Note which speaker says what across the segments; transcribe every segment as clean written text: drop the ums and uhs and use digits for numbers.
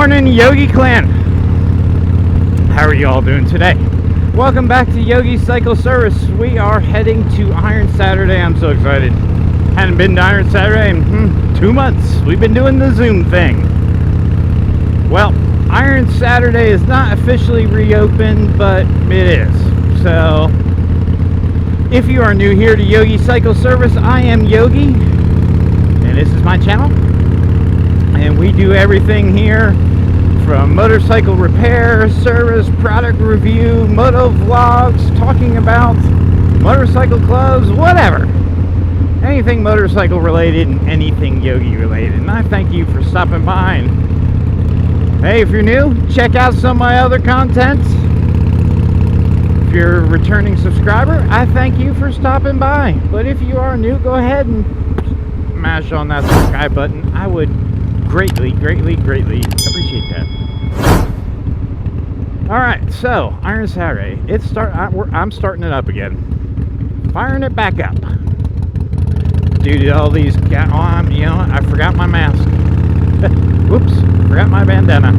Speaker 1: morning, Yogi Clan. How are you all doing today? Welcome back to Yogi Cycle Service. We are heading to Iron Saturday. I'm so excited. Hadn't been to Iron Saturday in 2 months. We've been doing the Zoom thing. Well, Iron Saturday is not officially reopened, but it is. So, if you are new here to Yogi Cycle Service, I am Yogi, and this is my channel. And we do everything here from motorcycle repair, service, product review, motovlogs, talking about motorcycle clubs, whatever. Anything motorcycle related and anything Yogi related. And I thank you for stopping by. And hey, if you're new, check out some of my other content. If you're a returning subscriber, I thank you for stopping by. But if you are new, go ahead and mash on that subscribe button. I would greatly appreciate that. Alright, so Iron Saturday. I'm starting it up again. Firing it back up. Due to all these I forgot my mask. Whoops, forgot my bandana.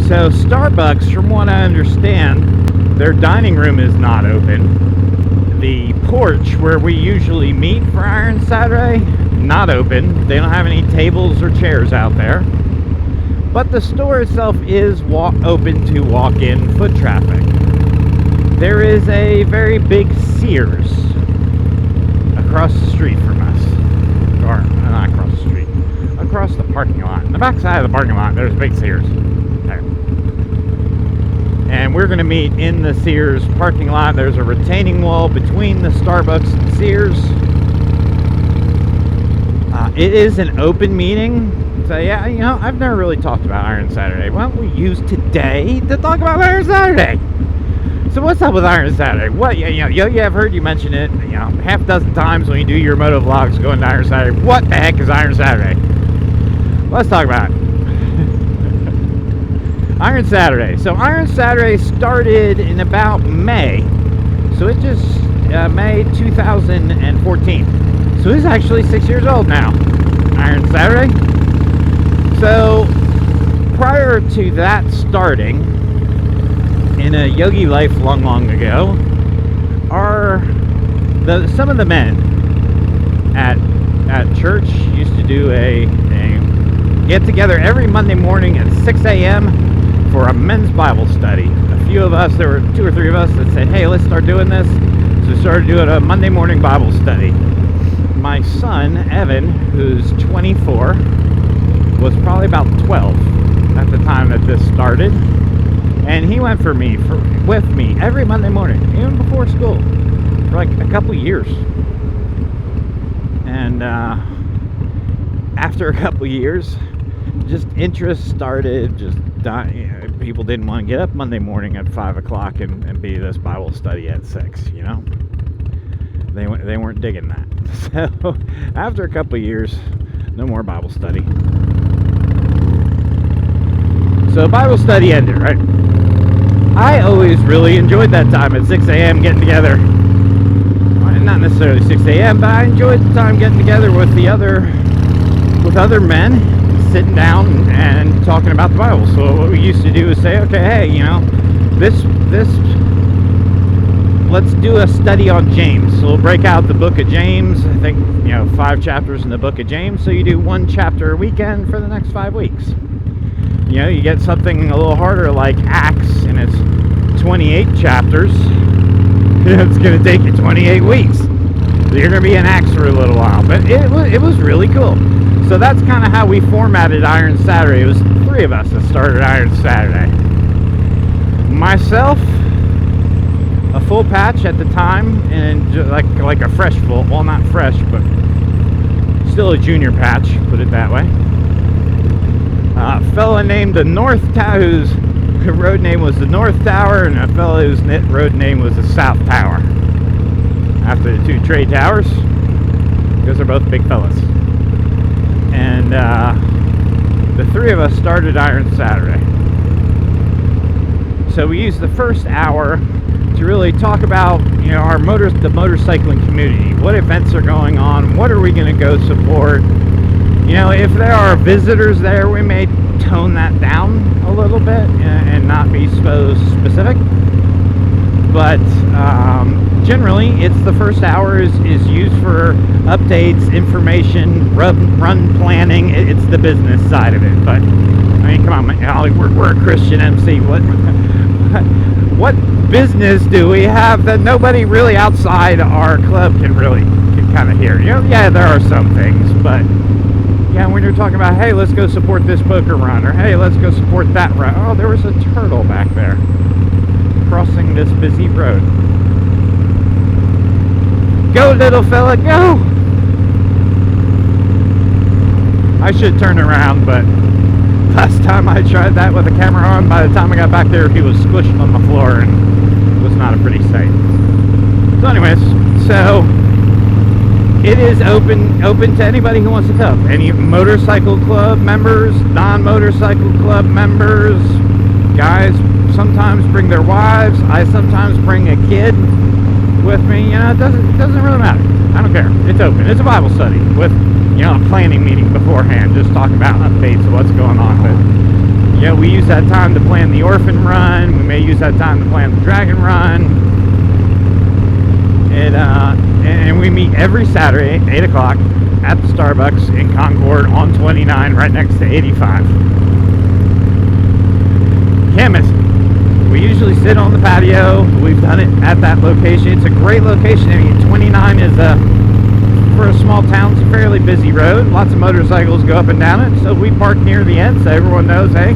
Speaker 1: So Starbucks, from what I understand, their dining room is not open. The porch where we usually meet for Iron Saturday, not open. They don't have any tables or chairs out there. But the store itself is open to walk-in foot traffic. There is a very big Sears across the street from us. Or, not across the street. Across the parking lot. In the back side of the parking lot, there's a big Sears. There. And we're going to meet in the Sears parking lot. There's a retaining wall between the Starbucks and Sears. It is an open meeting. So yeah, I've never really talked about Iron Saturday. Why don't we use today to talk about Iron Saturday? So what's up with Iron Saturday? What, Yogi, I've heard you mention it, half a dozen times when you do your moto vlogs going to Iron Saturday. What the heck is Iron Saturday? Let's talk about it. Iron Saturday. So Iron Saturday started in about May. So it just, May 2014. So he's actually 6 years old now. Iron Saturday. So prior to that starting, in a Yogi life long ago, some of the men at church used to do a get together every Monday morning at 6 a.m. for a men's Bible study. A few of us, there were 2 or 3 of us that said, hey, let's start doing this. So we started doing a Monday morning Bible study. My son, Evan, who's 24, was probably about 12 at the time that this started. And he went with me every Monday morning, even before school, for like a couple years. And after a couple years, just interest started just dying. People didn't want to get up Monday morning at 5 o'clock and be this Bible study at 6, They weren't digging that. So after a couple of years, no more Bible study. So Bible study ended, right? I always really enjoyed that time at 6 a.m. getting together. Not necessarily 6 a.m., but I enjoyed the time getting together with other men, sitting down and talking about the Bible. So what we used to do is say, okay, hey, let's do a study on James. So we'll break out the book of James. I think, 5 chapters in the book of James. So you do 1 chapter a weekend for the next 5 weeks. You get something a little harder like Acts, and it's 28 chapters. It's going to take you 28 weeks. So you're going to be in Acts for a little while. But it was really cool. So that's kind of how we formatted Iron Saturday. It was 3 of us that started Iron Saturday. Myself, a full patch at the time, and like a fresh full, well, not fresh, but still a junior patch, put it that way. A fella named the North Tower, whose road name was the North Tower, and a fella whose road name was the South Tower, after the 2 trade towers, because they're both big fellas. And the 3 of us started Iron Saturday. So we used the first hour to really talk about, the motorcycling community. What events are going on? What are we going to go support? If there are visitors there, we may tone that down a little bit and not be so specific. But generally, it's the first hour is used for updates, information, run planning. It's the business side of it. But come on, Holly, we're a Christian MC. What business do we have that nobody really outside our club can kind of hear? Yeah, there are some things, but when you're talking about, hey, let's go support this poker run, or hey, let's go support that run. Oh, there was a turtle back there crossing this busy road. Go, little fella, go! I should turn around, but last time I tried that with the camera on, by the time I got back there, he was squishing on the floor, and it was not a pretty sight. So anyways, it is open to anybody who wants to come. Any motorcycle club members, non-motorcycle club members, guys sometimes bring their wives. I sometimes bring a kid with me. It doesn't really matter. I don't care. It's open. It's a Bible study with a planning meeting beforehand, just talking about updates of what's going on. But we use that time to plan the orphan run. We may use that time to plan the dragon run. And we meet every Saturday, 8 o'clock, at the Starbucks in Concord on 29, right next to 85. Can't miss it. We usually sit on the patio. We've done it at that location. It's a great location. 29 is for a small town, it's a fairly busy road. Lots of motorcycles go up and down it. So we park near the end so everyone knows, hey,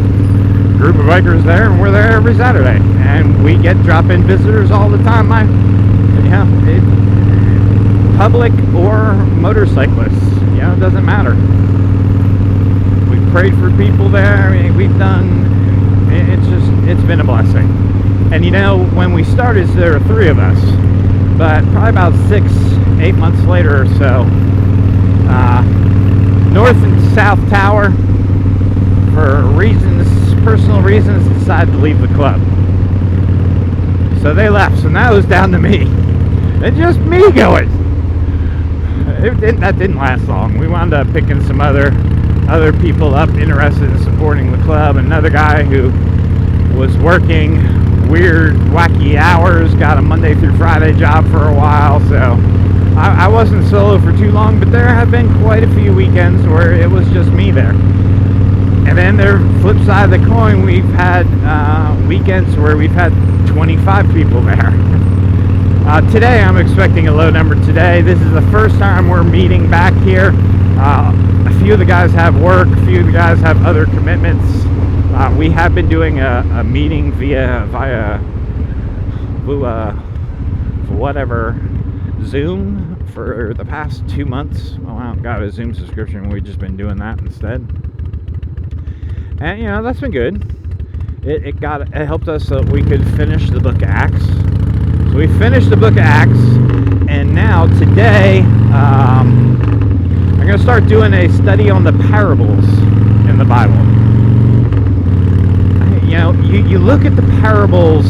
Speaker 1: group of bikers there, and we're there every Saturday. And we get drop-in visitors all the time. Public or motorcyclists, it doesn't matter. We've prayed for people there. It's been a blessing. And when we started, there were 3 of us, but probably about 6-8 months later or so, North and South Tower, for personal reasons, decided to leave the club. So they left, so now it was down to me. And just me going. That didn't last long. We wound up picking some other people up interested in supporting the club. Another guy who was working weird, wacky hours, got a Monday through Friday job for a while. So I wasn't solo for too long, but there have been quite a few weekends where it was just me there. And then the flip side of the coin, we've had weekends where we've had 25 people there. Today, I'm expecting a low number today. This is the first time we're meeting back here. A few of the guys have work. A few of the guys have other commitments. We have been doing a meeting via Zoom for the past 2 months. Oh, I got a Zoom subscription. We've just been doing that instead. And, that's been good. It helped us so we could finish the book of Acts. So we finished the book of Acts, and now today I'm going to start doing a study on the parables in the Bible. You look at the parables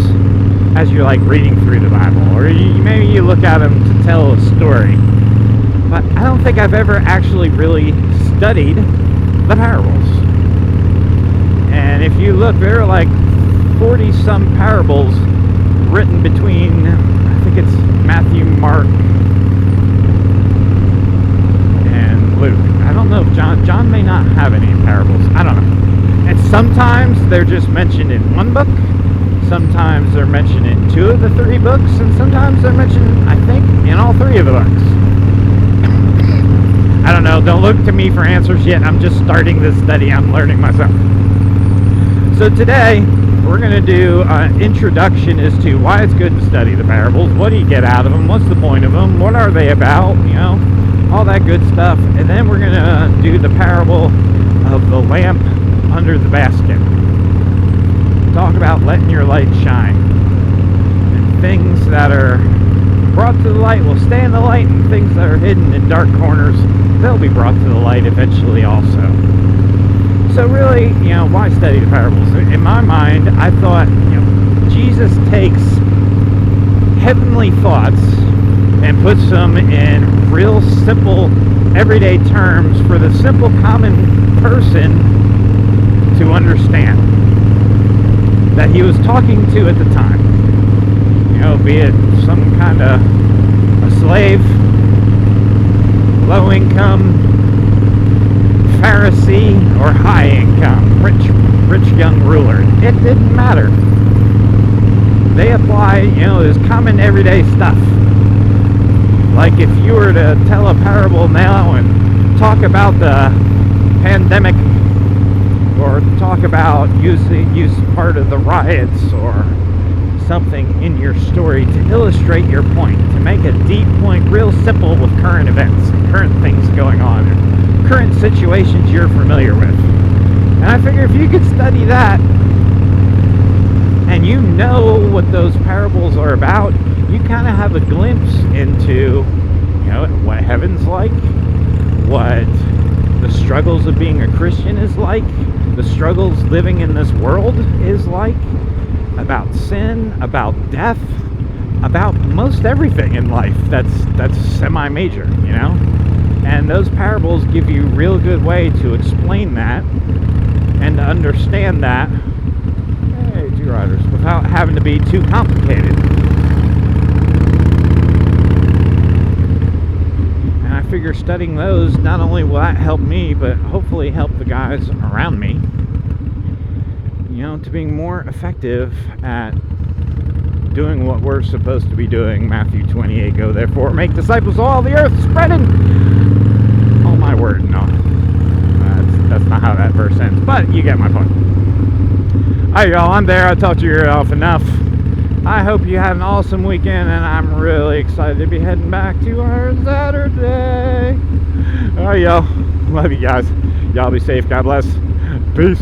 Speaker 1: as you're reading through the Bible, or maybe you look at them to tell a story. But I don't think I've ever actually really studied the parables. And if you look, there are 40-some parables written between, I think it's Matthew, Mark, and Luke. I don't know if John may not have any parables. I don't know. And sometimes they're just mentioned in one book. Sometimes they're mentioned in 2 of the 3 books. And sometimes they're mentioned, I think, in all 3 of the books. I don't know. Don't look to me for answers yet. I'm just starting this study. I'm learning myself. So today, we're going to do an introduction as to why it's good to study the parables. What do you get out of them? What's the point of them? What are they about? All that good stuff. And then we're going to do the parable of the lamp under the basket. Talk about letting your light shine. And things that are brought to the light will stay in the light, and things that are hidden in dark corners, they'll be brought to the light eventually also. So really, why study the parables? In my mind, I thought, Jesus takes heavenly thoughts and puts them in real simple, everyday terms for the simple common person to understand that he was talking to at the time. You know, be it some kind of a slave, low income, Pharisee, or high income, rich young ruler. It didn't matter. They apply, you know, this common everyday stuff. Like if you were to tell a parable now and talk about the pandemic, or talk about use part of the riots or something in your story to illustrate your point, to make a deep point real simple with current events, current things going on, and current situations you're familiar with. And I figure if you could study that and you know what those parables are about, you kind of have a glimpse into, you know, what heaven's like, what the struggles of being a Christian is like, the struggles living in this world is like, about sin, about death, about most everything in life that's semi-major, you know? And those parables give you a real good way to explain that and to understand that, hey, two riders, without having to be too complicated. And I figure studying those, not only will that help me, but hopefully help the guys around me, you know, to being more effective at doing what we're supposed to be doing. Matthew 28, go therefore, make disciples of all the earth, spreading. Oh my word, no. That's not how that verse ends, but you get my point. Alright, y'all, I'm there. I talked your ear off enough. I hope you had an awesome weekend, and I'm really excited to be heading back to our Saturday. Alright, y'all. Love you guys. Y'all be safe. God bless. Peace.